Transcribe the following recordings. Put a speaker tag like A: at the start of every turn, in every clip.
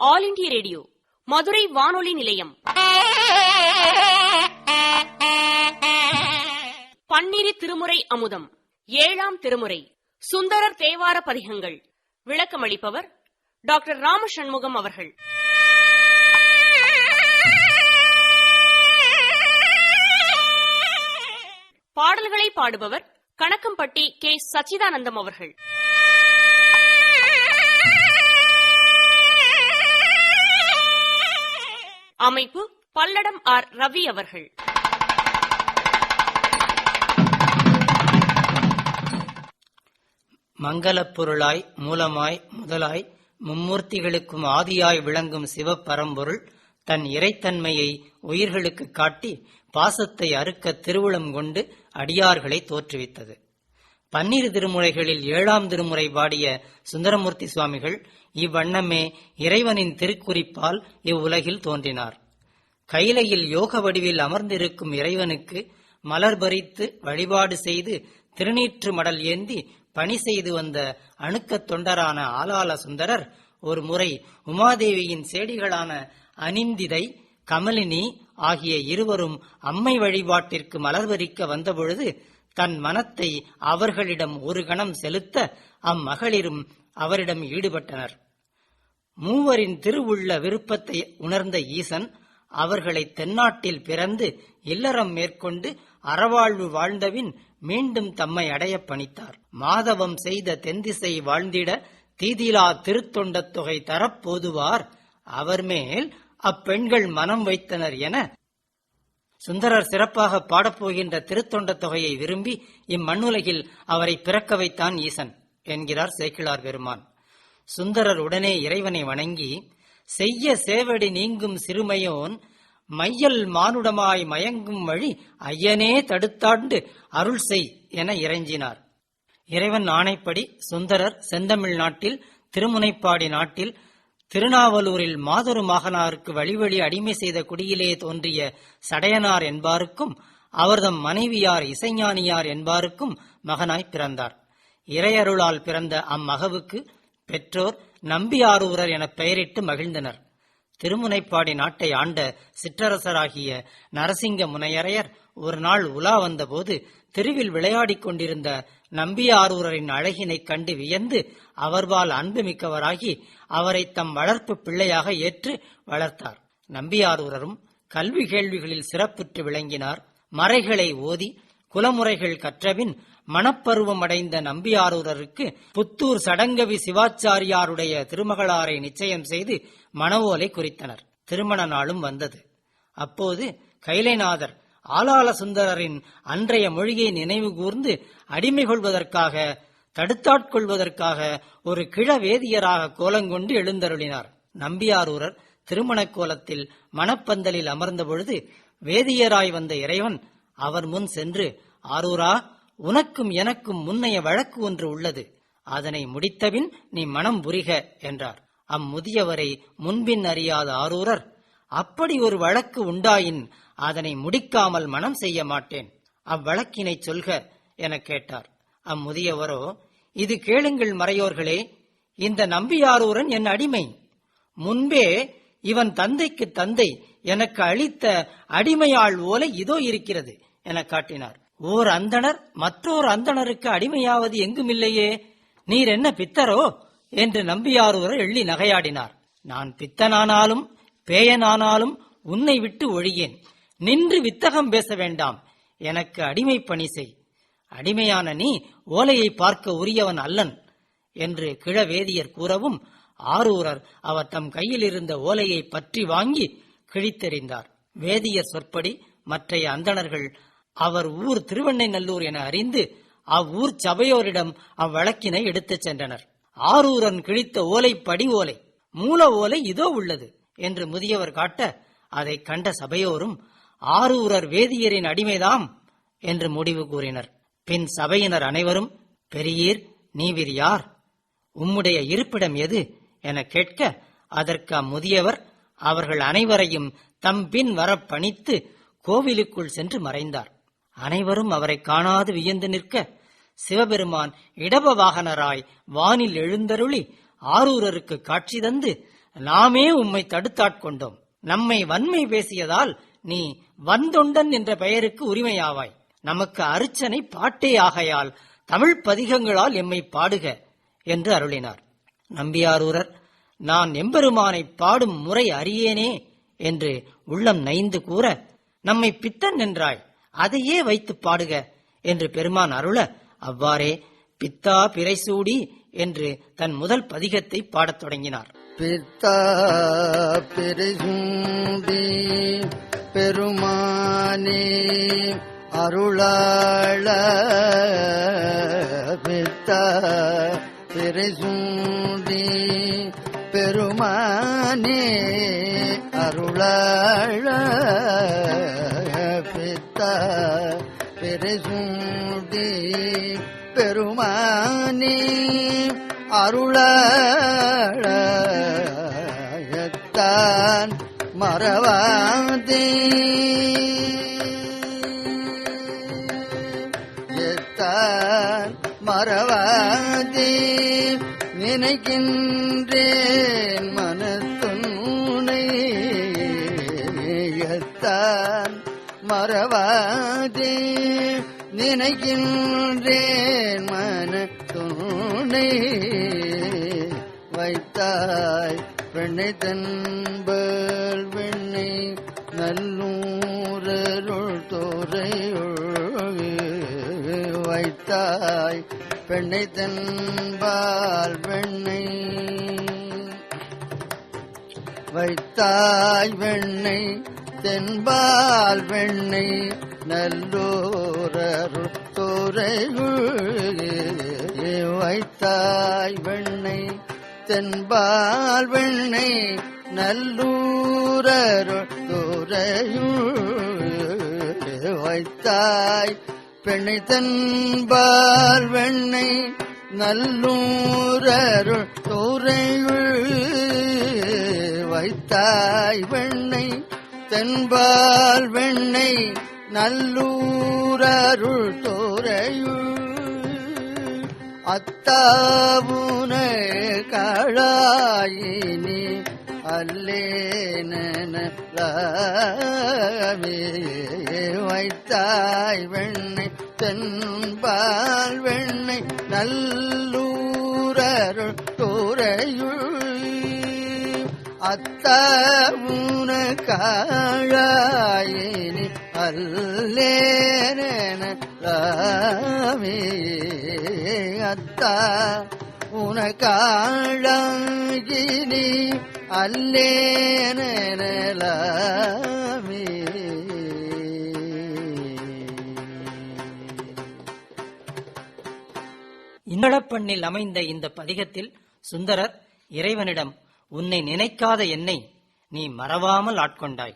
A: All India radio Madurai வானொலி நிலையம். பன்னிரு திருமுறை அமுதம், 7ஆம் திருமுறை, சுந்தரர் தேவார பதிகங்கள். விளக்கமளிப்பவர் டாக்டர் ராமசண்முகம் அவர்கள். பாடல்களை பாடுபவர் கணக்கம்பட்டி கே. சச்சிதானந்தம் அவர்கள். அமைப்பு பல்லடம் ஆர். ரவி அவர்கள்.
B: மங்களப் பொருளாய் மூலமாய் முதலாய் மும்மூர்த்திகளுக்கும் ஆதியாய் விளங்கும் சிவப்பரம்பொருள் தன் இறைத்தன்மையை உயிர்களுக்கு காட்டி பாசத்தை அறுக்க திருவுளம் கொண்டு அடியார்களை தோற்றுவித்தது. 12 திருமுறைகளில் 7ஆம் திருமுறை பாடிய சுந்தரமூர்த்தி சுவாமிகள் இவ்வண்ணமே இறைவனின் திருக்குறிப்பால் இவ்வுலகில் தோன்றினார். கைலையில் யோக வடிவில் அமர்ந்திருக்கும் இறைவனுக்கு மலர் பறித்து வழிபாடு செய்து திருநீற்று மடல் ஏந்தி பணி செய்து வந்த அணுக்கத் தொண்டரான ஆலால சுந்தரர் ஒரு முறை உமாதேவியின் சேடிகளான அனிந்திதை, கமலினி ஆகிய இருவரும் அம்மை வழிபாட்டிற்கு மலர் பறிக்க வந்தபொழுது தன் மனத்தை அவர்களிடம் ஒரு கணம் செலுத்த அம்மகளிரும் அவரிடம் ஈடுபட்டனர். மூவரின் திருவுள்ள விருப்பத்தை உணர்ந்த ஈசன் அவர்களை தென்னாட்டில் பிறந்து இல்லறம் மேற்கொண்டு அறவாழ்வு வாழ்ந்தபின் மீண்டும் தம்மை அடைய பணித்தார். மாதவம் செய்த தென்திசை வாழ்ந்திட தீதிலா திருத்தொண்டத் தொகை தரப்போதுவார் அவர் மேல் அப்பெண்கள் மனம் வைத்தனர் என சுந்தரர் சிறப்பாக பாடப்போகின்ற திருத்தொண்ட தொகையை விரும்பி இம்மண்ணுலகில் அவரை பிறக்க வைத்தான் ஈசன் என்கிறார் சேக்கிழார் பெருமான். சுந்தரர் உடனே இறைவனை வணங்கி செய்ய சேவடி நீங்கும் சிறுமையோன் மையல் மானுடமாய் மயங்கும் வழி ஐயனே தடுத்தாண்டு அருள் செய் என இறைஞ்சினார். இறைவன் ஆணைப்படி சுந்தரர் செந்தமிழ் நாட்டில், திருமுனைப்பாடி நாட்டில், திருநாவலூரில் மாதொரு மகனாருக்கு வழிவழி அடிமை செய்த குடியிலே தோன்றிய சடையனார் என்பாருக்கும் அவர்தம் மனைவியார் இசைஞானியார் என்பாருக்கும் மகனாய் பிறந்தார். இறையருளால் பிறந்த அம்மகவுக்கு பெற்றோர் நம்பியாரூரர் என பெயரிட்டு மகிழ்ந்தனர். திருமுனைப்பாடி நாட்டை ஆண்ட சிற்றரசராகிய நரசிங்க முனையரையர் ஒரு நாள் உலா வந்தபோது தெருவில் விளையாடிக் கொண்டிருந்த நம்பியாரூரரின் அழகினை கண்டு வியந்து அவர்பால் அன்பு மிக்கவராகி அவரை தம் வளர்ப்பு பிள்ளையாக ஏற்று வளர்த்தார். நம்பியாரூரரும் கல்வி கேள்விகளில் சிறப்புற்று விளங்கினார். மறைகளை ஓதி குலமுறைகள் கற்றபின் மணப்பருவம் அடைந்த நம்பியாரூரருக்கு புத்தூர் சடங்கவி சிவாச்சாரியாருடைய திருமகளாரை நிச்சயம் செய்து மணவோலை குறித்தனர். திருமண நாளும் வந்தது. அப்போது கைலைநாதர் ஆலால சுந்தரரின் அன்றைய மொழியை நினைவு கூர்ந்து அடிமை கொள்வதற்காக, தடுத்தாட்கொள்வதற்காக ஒரு கிழவேதியராக கோலங்கொண்டு எழுந்தருளினார். நம்பியாரூரர் திருமண கோலத்தில் மணப்பந்தலில் அமர்ந்த பொழுது வேதியராய் வந்த இறைவன் அவர் முன் சென்று, ஆரூரா, உனக்கும் எனக்கும் முன்னைய வழக்கு ஒன்று உள்ளது, அதனை முடித்தபின் நீ மனம் புரிக என்றார். அம்முதியவரை முன்பின் அறியாத ஆரூரர், அப்படி ஒரு வழக்கு உண்டாயின் அதனை முடிக்காமல் மனம் செய்ய மாட்டேன், அவ்வழக்கினை சொல்க என கேட்டார். அம்முதியவரோ, இது கேளுங்கள் மறையோர்களே, இந்த நம்பியாரூரன் என் அடிமை. முன்பே இவன் தந்தைக்கு தந்தை எனக்கு அளித்த அடிமையாள் ஓலை இதோ இருக்கிறது என காட்டினார். ஓர் அந்தணர் மற்றோர் அந்தணருக்கு அடிமையாவது எங்குமில்லையே, நீர் என்ன பித்தரோ என்று நம்பியாரூரர் எள்ளி நகையாடினார். நான் பித்தனானாலும் பேயனானாலும் உன்னை விட்டு ஒழியேன், நின்று வித்தகம் பேச வேண்டாம், எனக்கு அடிமை பணி செய், அடிமையான நீ ஓலையை பார்க்க உரியவன் அல்லன் என்று கிழவேதியர் கூறவும் ஆரூரர் அவர் தம் கையில் இருந்த ஓலையை பற்றி வாங்கி கிழித்தெறிந்தார். வேதியர் சொற்படி மற்றைய அந்தணர்கள் அவர் ஊர் திருவெண்ணைநல்லூர் என அறிந்து அவ்வூர் சபையோரிடம் அவ்வழக்கினை எடுத்துச் சென்றனர். ஆரூரன் கிழித்த ஓலை படி ஓலை, மூல ஓலை இதோ உள்ளது என்று முதியவர் காட்ட அதை கண்ட சபையோரும் ஆரூரர் வேதியரின் அடிமைதாம் என்று முடிவு கூறினர். பின் சபையினர் அனைவரும், பெரியீர், நீவிர் யார், உம்முடைய இருப்பிடம் எது என கேட்க அதற்கு அம்முதியவர் அவர்கள் அனைவரையும் தம் பின் வர பணித்து கோவிலுக்குள் சென்று மறைந்தார். அனைவரும் அவரை காணாது வியந்து நிற்க சிவபெருமான் இடப வாகனராய் வானில் எழுந்தருளி ஆரூரருக்கு காட்சி தந்து நாமே உம்மை தடுத்தாட்கொண்டோம். நம்மை வன்மை பேசியதால் நீ வந்தொண்டன் என்ற பெயருக்கு உரிமையாவாய். நமக்கு அர்ச்சனை பாட்டே ஆகையால் தமிழ் பதிகங்களால் எம்மை பாடுக என்று அருளினார். நம்பியாரூரர், நான் எம்பெருமானை பாடும் முறை அறியேனே என்று உள்ளம் நைந்து கூற, நம்மை பித்தன் என்றாய், அதையே வைத்து பாடுக என்று பெருமான் அருள, அவ்வாறே பித்தா பிறைசூடி என்று தன் முதல் பதிகத்தை பாடத் தொடங்கினார்.
C: பித்தா பிறைசூடி பெருமானே அருளாள, பித்தா பிறைசூடி பெருமானே அருளாள, பித்தா பிறைசூடி பெருமானே அருளாளத்தான் மறவாதே, எத்தான் மறவாதே நினைக்கின்றேன் மனத்துணை, எத்தான் மறவாதே நினைக்கின்றேன் மனத்துணை, வைத்தாய் பெண்ணை தன்பல் வெண்ணை நல்லூரருள் தோரையுள், வைத்தாய் பெண்ணை தன்பால் வெண்ணை, வைத்தாய் வெண்ணை தென்பால் வெண்ணை நல்லோரருள் தோரையுள், வைத்தாய் வெண்ணை தென்பால் வெண்ணை நல்லூரருள் தோரையுள், வைத்தாய் பெண்ணை தென்பால் வெண்ணை நல்லூரருள் தோரையுள், வைத்தாய் வெண்ணை தென்பால் வெண்ணை நல்லூரருள் தோரையுள், அத்தாவுன காழாயினி அல்லேனே, வைத்தாய் வெண்ணை தென்பால் வெண்ணை நல்லூரருள் தோரையுள், அத்தாவுன காழாயினி அல்லேனே, அத்தா உனக்காழகினி அல்லேனே.
B: இந்தளப்பண்ணில் அமைந்த இந்த பதிகத்தில் சுந்தரர் இறைவனிடம், உன்னை நினைக்காத என்னை நீ மறவாமல் ஆட்கொண்டாய்,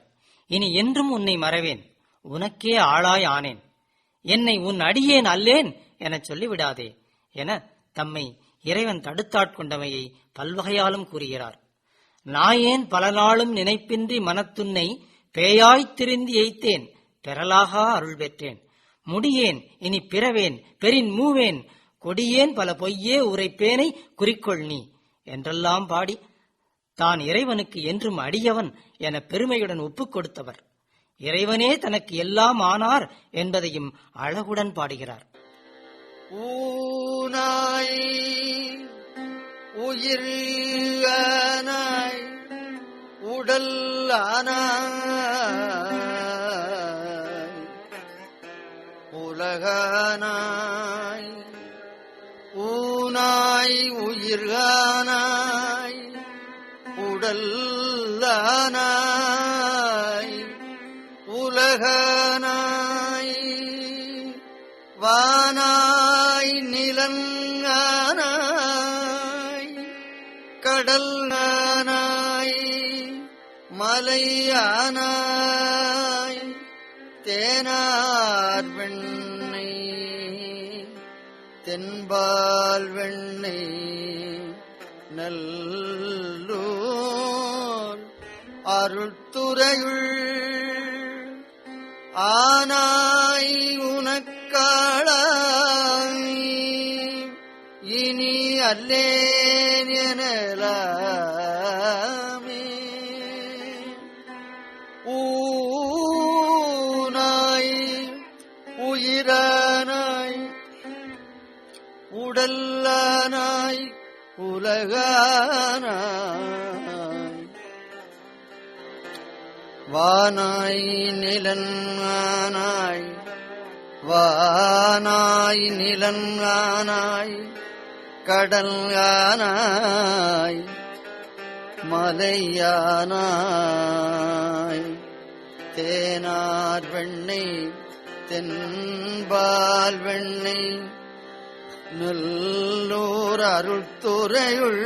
B: இனி என்றும் உன்னை மறவேன், உனக்கே ஆளாய் ஆனேன், என்னை உன் அடியேன் அல்லேன் எனச் சொல்லிவிடாதே என தம்மை இறைவன் தடுத்தாட்கொண்டமையை பல்வகையாலும் கூறுகிறார். நாயேன் பல நாளும் நினைப்பின்றி மனத்துன்னை பேயாய்த் திரிந்து எய்த்தேன், பெறலாகா அருள் பெற்றேன், முடியேன் இனி பிறவேன், பெரின் மூவேன், கொடியேன் பல பொய்யே உரைப்பேனை குறிக்கொள் நீ என்றெல்லாம் பாடி தான் இறைவனுக்கு என்றும் அடியவன் என பெருமையுடன் ஒப்புக் கொடுத்தவர். இறைவனே தனக்கு எல்லாம் ஆனார் என்பதையும் அழகுடன் பாடுகிறார்.
C: ஊனாய் உயிரானாய் உடல் ஆனாய் உலகானாய், ஊனாய் உயிரானாய் உடல் ஆனாய் உலகானாய், வானாய் நிலங்கானாய் கடல் ஆனாய் மலையானாய், தேனார் வெண்ணை தென்பால் வெண்ணை நல்லூர் அருள்துறையுள், ஆனாய் உனக்காளாய் இனி அல்லேன் எனலாம், வானாய் நிலனாய் வானாய் நிலனாய் கடல் ஆனாய் மலையானாய் தேனார் வெண்ணெய் தென்பால் வெண்ணெய் நல்லூர் அருட்துறையுள்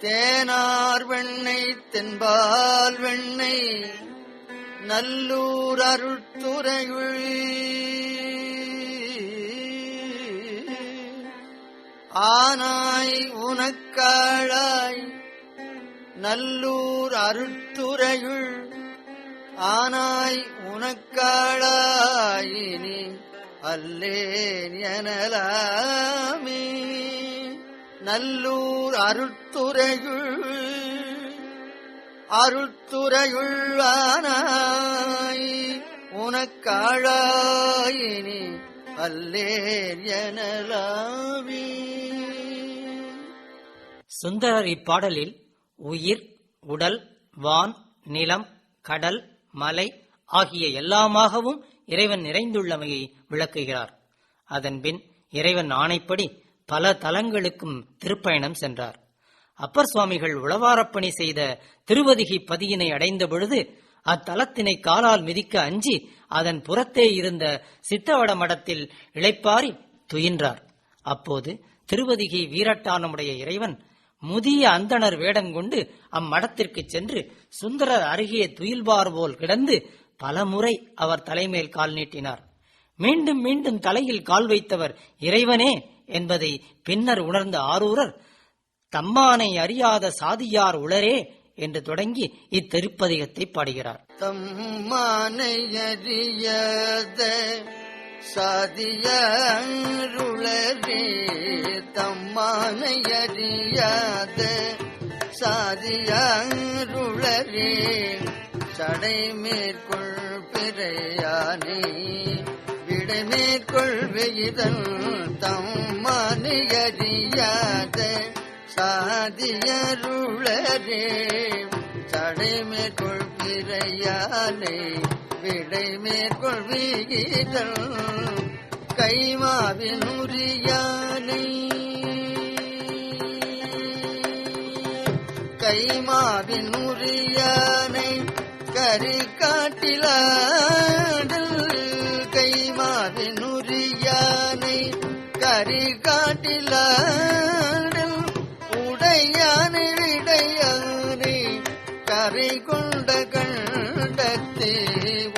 C: தேனார் வெண்ணெய் தென்பால் வெண்ணெய் நல்லூர் அருட்துறையுள் ஆனாய் உனக்காளாய் நல்லூர் அருட்துறையுள் ஆனாய் உனக்காளாயினி அல்லேன் எனலாமே நல்லூர் அருட்துறையுள் அருட்துறையுள் ஆனாய் உனக்காளாயினி அல்லேன் எனலாமே.
B: சுந்தரர் இப்பாடலில் உயிர், உடல், வான், நிலம், கடல், மலை ஆகிய எல்லாமாகவும் இறைவன் நிறைந்துள்ளமையை விளக்குகிறார். அதன்பின் இறைவன் ஆணைப்படி பல தலங்களுக்கும் திருப்பயணம் சென்றார். அப்பர் சுவாமிகள் உளவாரப்பணி செய்த திருவதிகை பதியினை அடைந்த பொழுது அத்தலத்தினை காலால் மிதிக்க அஞ்சி அதன் புறத்தே இருந்த சித்தவட மடத்தில் இளைப்பாரி துயின்றார். அப்போது திருவதிகை வீரட்டானமுடைய இறைவன் முதிய அந்தணர் வேடங்கொண்டு அம்மடத்திற்கு சென்று சுந்தரர் அருகே துயில்பார் போல் கிடந்து பலமுறை அவர் தலைமேல் கால் நீட்டினார். மீண்டும் மீண்டும் தலையில் கால் வைத்தவர் இறைவனே என்பதை பின்னர் உணர்ந்த ஆரூரர் தம்மானை அறியாத சாதியார் உளரே என்று தொடங்கி இத்திருப்பதிகத்தை பாடுகிறார்.
C: தம்மானை அறியாத சாதியாருளரே தம்மானை அறியாத சாதியாருளரே சடை மேற்கொள் பிறையானே விடை மேற்கொள் வெயிதன் தம்மானை அறியாத சாதியருளரே சடை மேற்கொள் பிறையானே விடை மேற்கொள் விகிதல் கைமாவின் உரியானை கைமாவின் உரியானை கரி காட்டிலாடல் கைமாவின் உரியானை கரி காட்டிலாடல் உடையானை விடையானை கரை கொண்ட கண்டத்தே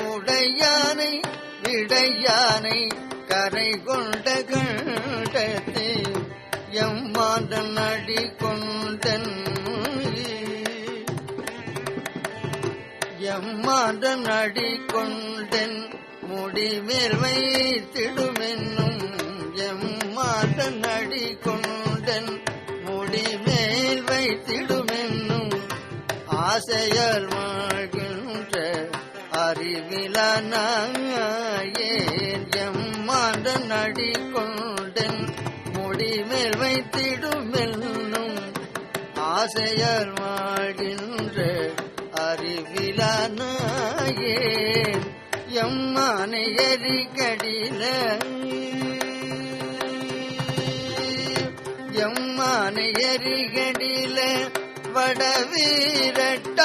C: உடையானை விடையானை கரை கொண்ட கண்டத்தே எம்மாண்டன் அடி கொண்டன் எம்மாண்டன் அடி கொண்டன் முடிமேல் வைத்திடுமென்னும் எம்மாண்டன் அடி கொண்டன் முடிமேல் வைத்திடுமென்னும் ஆசையால் வாழ்கின்ற அறிவிலானாயேன் எம்மாண்டன் அடி கொண்டன் முடிமேல் வைத்திடுமென்னும் ஆசையால் வாழ்கின்ற அறிவிலானாயேன் எம்மானை எரிகடில எம்மானை எரிகடில வடவீரட்டான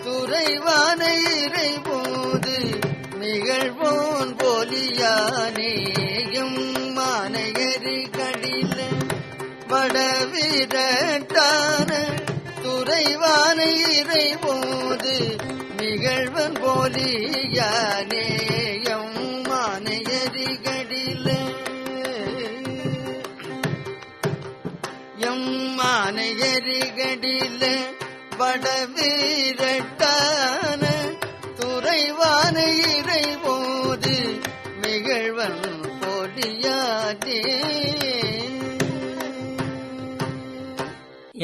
C: துறைவான இறைபோது நிகழ்வோன் போலியானே எம்மான எரிகடில வடவீரட்டான துறைவான இறைபோது நிகழ்வன் போலியானே எம்மான எரிகடில எம்மான எரிகடில வடவீரட்டான துறைவான இறைபோது நிகழ்வன் போலியானே.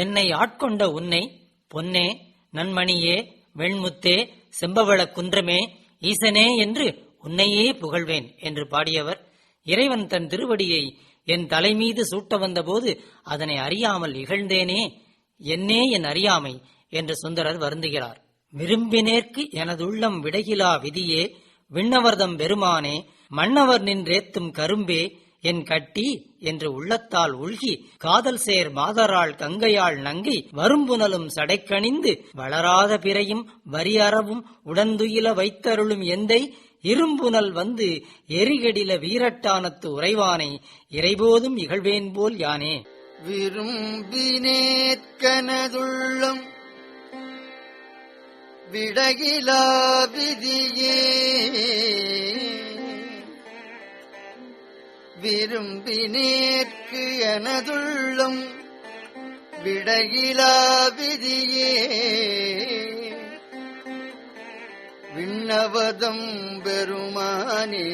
B: என்னை ஆட்கொண்ட உன்னை பொன்னே, நன்மணியே, வெண்முத்தே, செம்பவள குன்றமே, ஈசனே என்று உன்னையே புகழ்வேன் என்று பாடியவர் இறைவன் தன் திருவடியை என் தலைமீது சூட்ட வந்தபோது அதனை அறியாமல் இகழ்ந்தேனே, என்னே என் அறியாமை என்று சுந்தரர் வருந்துகிறார். விரும்பினேற்கு எனதுள்ளம் விடையிலா விதியே, விண்ணவர்தம் பெருமானே, மன்னவர் நின்றேத்தும் கரும்பே, என் கட்டி என்று உள்ளத்தால் உள்கி காதல் சேர் மாதராள் கங்கையாள் நங்கை வரும்புனலும் சடைக்கணிந்து வளராத பிறையும் வரியறவும் உடந்துயில வைத்தருளும் எந்தை இரும்புனல் வந்து எரிகடில வீரட்டானத்து உறைவானை இறைபோதும் இகழ்வேன் போல் யானே.
C: விரும்பினேற்கனதுள்ளம் விடகிலா விதியே, விரும்பினேற்கு எனதுள்ளம் விடகிலா விதியே, விண்ணவதம் பெருமானே,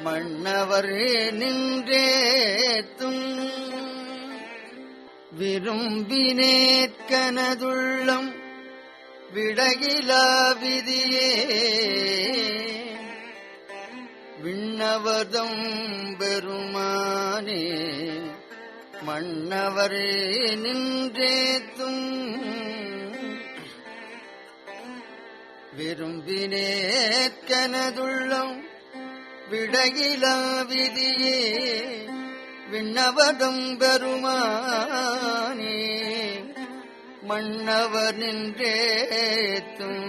C: மன்னவர் நின்றேத்தும் விரும்பினேற்கனதுள்ளம் விடகிலா விதியே, விண்ணவதம் பெருமானே, மன்னவர் நின்றேத்தும் விரும்பினேற்கனதுள்ளம் விடகிலா விதியே, விண்ணவதம் பெருமானே, மன்னவர் நின்றேத்தும்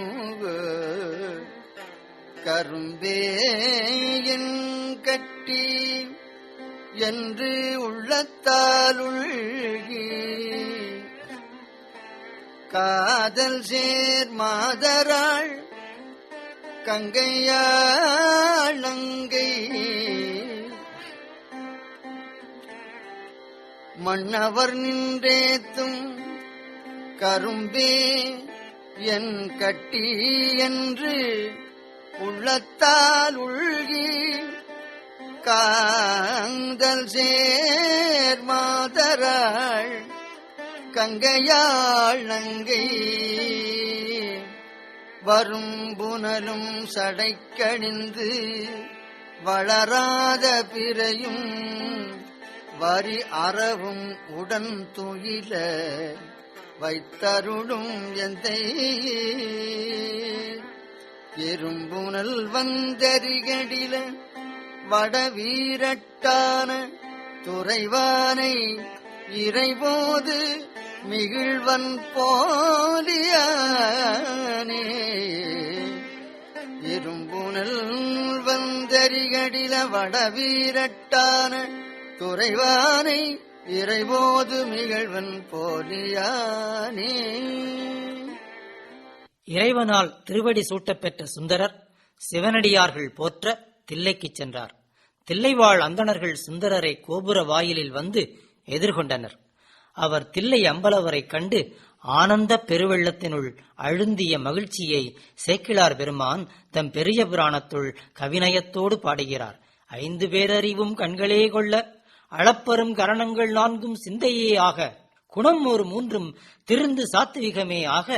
C: கரும்பே என் கட்டி என்று உள்ளத்தாலுள்கி காதல் சேர் மாதராள் கங்கையாள் நங்கை மன்னவர் நின்றேத்தும் கரும்பே என் கட்டி என்று உள்ளத்தால் உள்கி காதல் சேர் மாதராள் கங்கையாள் நங்கை வரும்புனலும் சடைக்கணிந்து வளராத பிறையும் வரி அறவும் உடன் துயில வைத்தருளும் எந்தை எறும்புனல் வந்தரிகடில வடவீரட்டான துறைவானை இறைபோது மிகிழ்வன் போலியானே. இரும்புனல் வந்தரிகடில வடவீரட்டான துறைவானை இறைபோது மிகழ்வன் போலியானே.
B: இறைவனால் திருவடி சூட்டப்பெற்ற சுந்தரர் சிவனடியார்கள் போற்ற தில்லைக்குச் சென்றார். தில்லைவாழ் அந்தணர்கள் சுந்தரரை கோபுர வாயிலில் வந்து எதிர்கொண்டனர். அவர் தில்லை அம்பலவரை கண்டு ஆனந்த பெருவெள்ளத்தினுள் அழுந்திய மகிழ்ச்சியை சேக்கிழார் பெருமான் தம் பெரிய புராணத்துள் கவிநயத்தோடு பாடுகிறார். 5 பேரறிவும் கண்களே கொள்ள அளப்பரும் கரணங்கள் 4 சிந்தையே ஆக குணம் ஒரு 3 திருந்து சாத்விகமே ஆக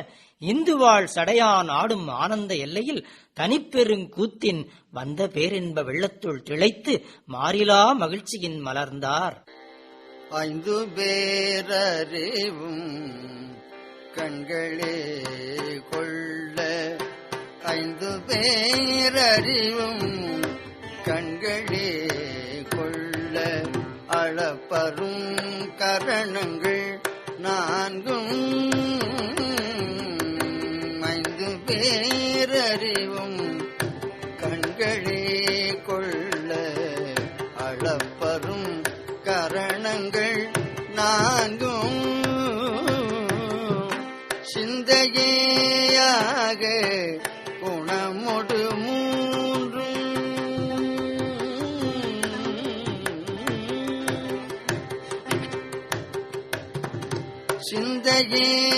B: இந்துவாழ் சடையான் ஆடும் ஆனந்த எல்லையில் தனிப்பெருங்கூத்தின் வந்த பேரின்ப வெள்ளத்துள் திளைத்து மாறிலா மகிழ்ச்சியின் மலர்ந்தார்.
C: 5 பேரறிவும் கண்களே கொள்ள 5 பேரறிவும் கண்களே கொள்ள அளப்பரும் கரணங்கள் 4 5 பேரறிவும் கண்களே கொள்ள அளப்பரும் கரணங்கள் 4 சிந்தையேயாக குணமொடு 3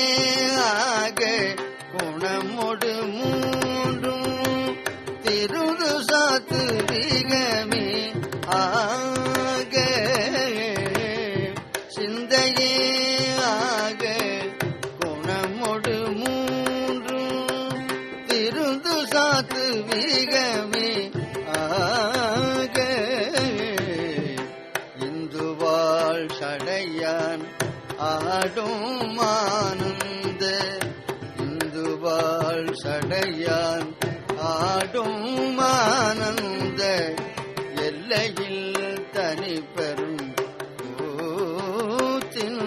C: சிந்தையேயாக குணமொடு 3 திருது சாத்விகமே ஆக சிந்தையேயாக குணமொடு 3 திருந்து சாத்விகமே சடையான் ஆடும் ஆனந்த இந்துவாள் சடையான் ஆடும் ஆனந்த எல்லையில் தனி பெறும் கூத்தின்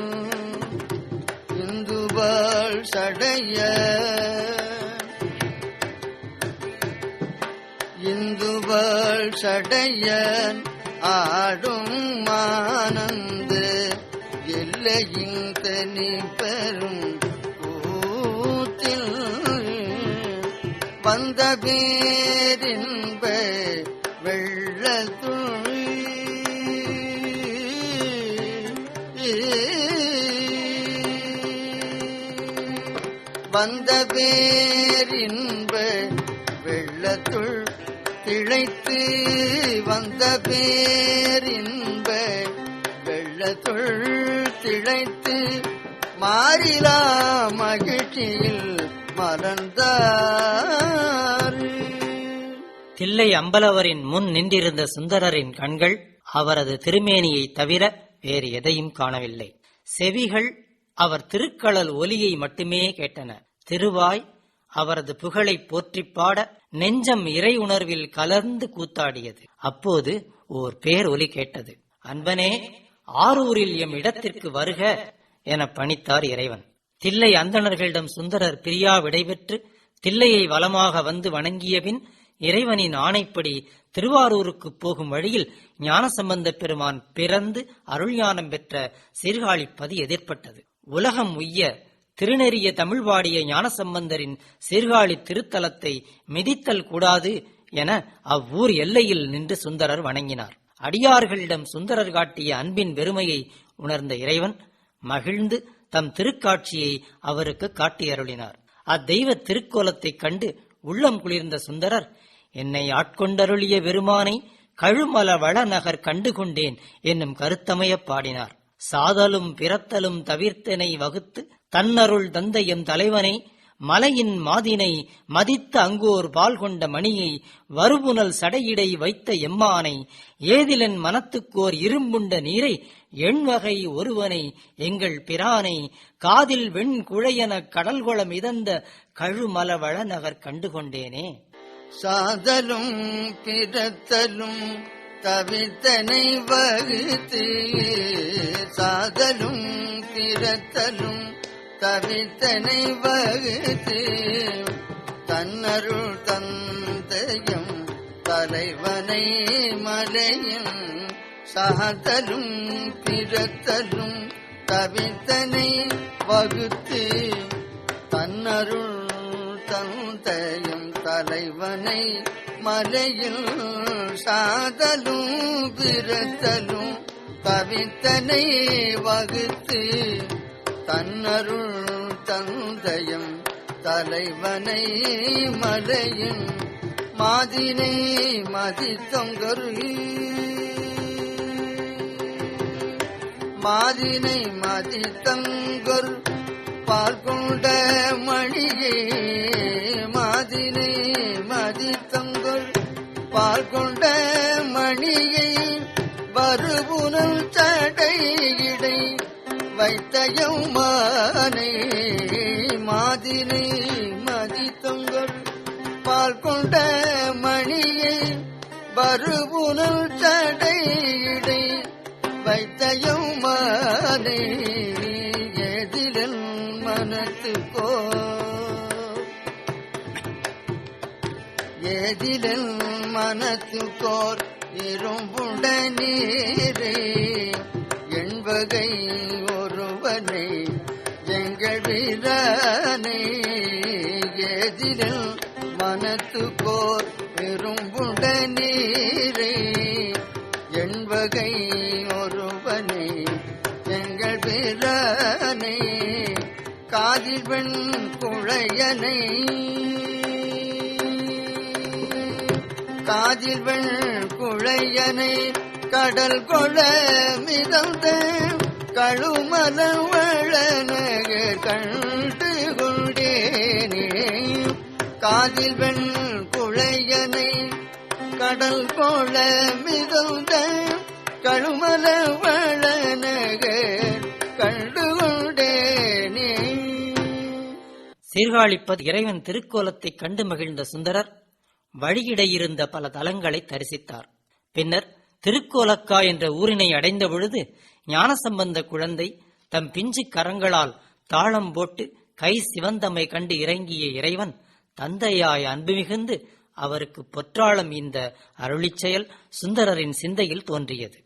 C: இந்துவாள் சடைய இந்துவாள் சடையன் ஆடும் ஆனந்த எல்லையின் தனி பெறும் கூத்தில் வந்த பேரின்ப வெள்ளத்துள் வந்த பேரின்ப வெள்ளத்துள் திளைத்து வந்த பேரின்ப வெள்ளத்துள் திளைத்து மாறிலா மகிழ்ச்சியில் மலர்ந்தார்.
B: தில்லை அம்பலவரின் முன் நின்றிருந்த சுந்தரரின் கண்கள் அவரது திருமேனியை தவிர வேறு எதையும் காணவில்லை. செவிகள் அவர் திருக்களல் ஒலியை மட்டுமே கேட்டன. திருவாய் அவரது புகழை போற்றிப் பாட நெஞ்சம் இறை உணர்வில் கலர்ந்து கூத்தாடியது. அப்போது ஓர் பேர் ஒலி கேட்டது. அன்பனே, ஆரூரில் எம் இடத்திற்கு வருக என பணித்தார் இறைவன். தில்லை அந்தணர்களிடம் சுந்தரர் பிரியா விடைபெற்று தில்லையை வலமாக வந்து வணங்கியபின் இறைவனின் ஆணைப்படி திருவாரூருக்கு போகும் வழியில் ஞானசம்பந்த பெருமான் பிறந்து அருள்ஞானம் பெற்ற சீர்காழிப்பதி எதிர்பட்டது. உலகம் உய்ய திருநெறிய தமிழ் பாடிய ஞானசம்பந்தரின் சீர்காழி திருத்தலத்தை மிதித்தல் கூடாது என அவ்வூர் எல்லையில் நின்று சுந்தரர் வணங்கினார். அடியார்களிடம் சுந்தரர் காட்டிய அன்பின் பெருமையை உணர்ந்த இறைவன் மகிழ்ந்து தம் திருக்காட்சியை அவருக்கு காட்டியருளினார். அத்தெய்வ திருக்கோலத்தைக் கண்டு உள்ளம் குளிர்ந்த சுந்தரர், என்னை ஆட்கொண்டருளிய பெருமானை கழுமல வளநகர் கண்டுகொண்டேன் என்னும் கருத்தமைய பாடினார். சாதலும் பிறத்தலும் தவிர்த்தனை வகுத்து தன்னருள் தந்தையும் தலைவனை மலையின் மாதினை மதித்த அங்கோர் பால் கொண்ட மணியை வருபுனல் சடையிடை வைத்த எம்மானை ஏதிலன் மனத்துக்கோர் இரும்புண்ட நீரை எண்வகை ஒருவனை எங்கள் பிரானை காதில் வெண் குழையன கடல்கொள மிதந்த கழுமல வளநகர் கண்டுகொண்டேனே.
C: சாதலும் பிறத்தலும் தவித்தனை வகுத்து சாதலும் பிறத்தலும் தவித்தனை வகுத்து தன்னருள் தந்தையும் தலைவனை மலையும் சாதலும் பிறத்தலும் தவித்தனை வகுத்து தன்னருள் தந்தையும் தலைவனை மலையில் சாதலும் பிறத்தலும் தவித்தனை வகுத்து தன்னருள் தந்தையும் தலைவனை மலையின் மாதினை மதித்தொங்கரு மாதினை மதித்தங்கொரு பால் கொண்ட மணியே மாதினை மதித்தங்கொரு பால் கொண்ட மணியை வருபுனல் சடையிடை வைத்தயம் மானை மாதினை மதித்தங்கொரு பால் கொண்ட மணியை வருபுனல் சடையிடை வைத்தயம் மானை எதிரன் மனத்துக்கோ எதிரன் மனத்துக்கோர் இரும்புட நீரே எண்வகை ஒருவனை எங்கள் வீரனை எதிரன் மனத்துக்கோர் இரும்புட நீரே எண்வகை ஒருவனை எங்கள் வீரனை காதில் வெண் குழையனை காதில் வெண் குழையனை கடல் கொள மிதந்த கழுமல வளநக கண்டு கொண்டேனே காதில் வெண் குழையனை கடல் கொள மிதந்த கழுமல வளநக
B: சீர்காழிப்பது இறைவன் திருக்கோலத்தை கண்டு மகிழ்ந்த சுந்தரர் வழியிடையிருந்த பல தலங்களை தரிசித்தார். பின்னர் திருக்கோலக்கா என்ற ஊரினை அடைந்த பொழுது ஞானசம்பந்த குழந்தை தம் பிஞ்சு கரங்களால் தாளம் போட்டு கை சிவந்தமை கண்டு இறங்கிய இறைவன் தந்தையாய் அன்பு மிகுந்து அவருக்கு பொற்றாளம் இந்த அருளிச் செயல் சுந்தரரின் சிந்தையில் தோன்றியது.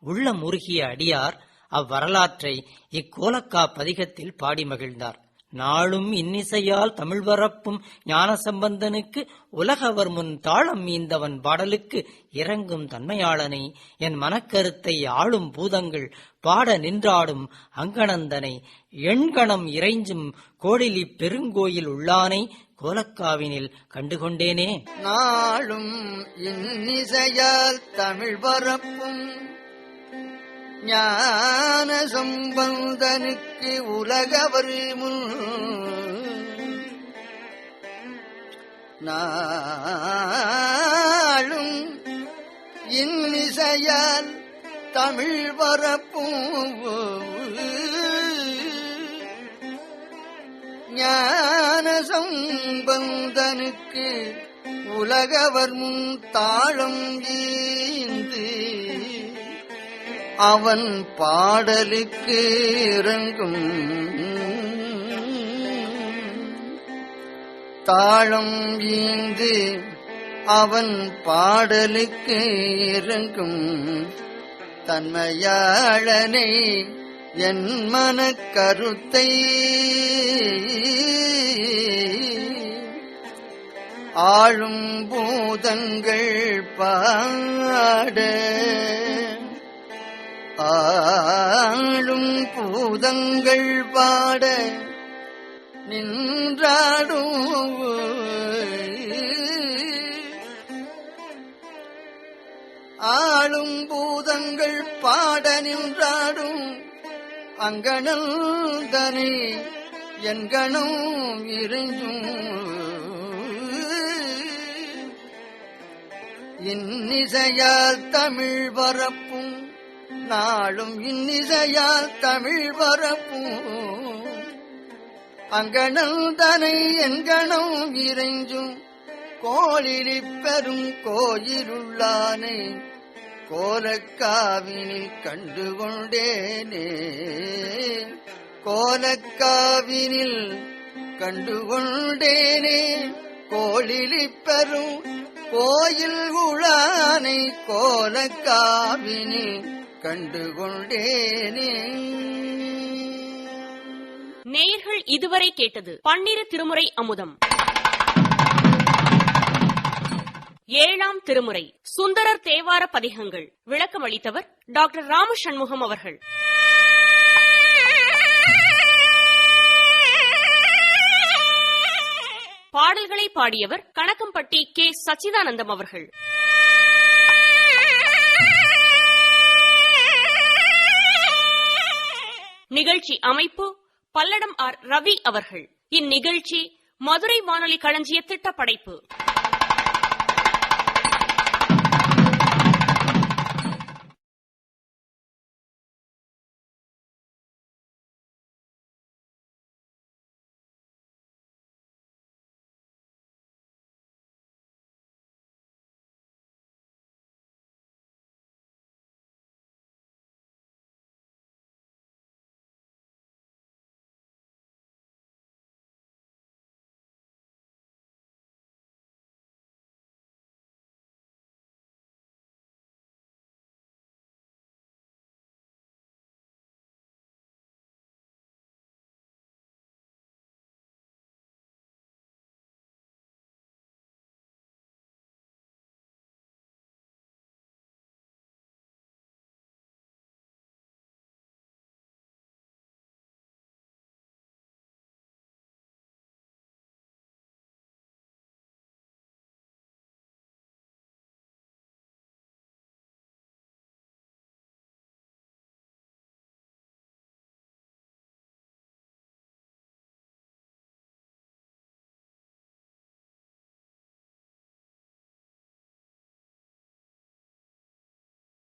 B: உள்ளம் உருகிய அடியார் அவ்வரலாற்றை இக்கோலக்கா பதிகத்தில் பாடி மகிழ்ந்தார். நாளும் இன்னிசையால் தமிழ் வரப்பும் ஞானசம்பந்தனுக்கு உலகவர் முன் தாளம் மீந்தவன் பாடலுக்கு இறங்கும் தன்மையாளனை என் மனக்கருத்தை ஆளும் பூதங்கள் பாட நின்றாடும் அங்கணந்தனை எண்கணம் இறைஞ்சும் கோடிலி பெருங்கோயில் உள்ளானை கோலக்காவினில் கண்டுகொண்டேனே.
C: நாளும் இன்னிசையால் தமிழ் வரப்பும் ஞான சம்பந்தனுக்கு உலகவர் முன் நாளும் இன்னிசையால் தமிழ் வரப்பும் ஞான சம்பந்தனுக்கு உலகவர் முன் தாளம் ஈந்து அவன் பாடலுக்கு இறங்கும் தாளம் ஈந்து அவன் பாடலுக்கு இறங்கும் தன்மையாளனை என் மனக்கருத்தை ஆளும் பூதங்கள் பாட ஆளும் பூதங்கள் பாட நின்றாடும் ஆளும் பூதங்கள் பாட நின்றாடும் அங்கணம் தனி என்கணம் இறைஞ்சும் இன்னிசையால் தமிழ் வரப்பும் நாளும் இன்னிசையால் தமிழ் வரப்பும் அங்கணம் தனை என்கணம் இறைஞ்சும் கோளிலி பெரும் கோயிலுள்ளானே கோலக்காவினில் கண்டுகொண்டேனே கோலக்காவினில் கண்டுகொண்டேனே கோளிலி பெரும் கோயில் உளானை கோலக்காவினில் கண்டுகொண்டேனே.
A: நேயர்கள் இதுவரை கேட்டது பன்னிரு திருமுறை அமுதம். 7ஆம் திருமுறை சுந்தரர் தேவார பதிகங்கள். விளக்கம் அளித்தவர் டாக்டர் ராம சண்முகம் அவர்கள். பாடல்களை பாடியவர் கணக்கம்பட்டி கே. சச்சிதானந்தம் அவர்கள். நிகழ்ச்சி அமைப்பு பல்லடம் ஆர். ரவி அவர்கள். இந்நிகழ்ச்சி மதுரை வானொலி களஞ்சிய திட்டப்படைப்பு.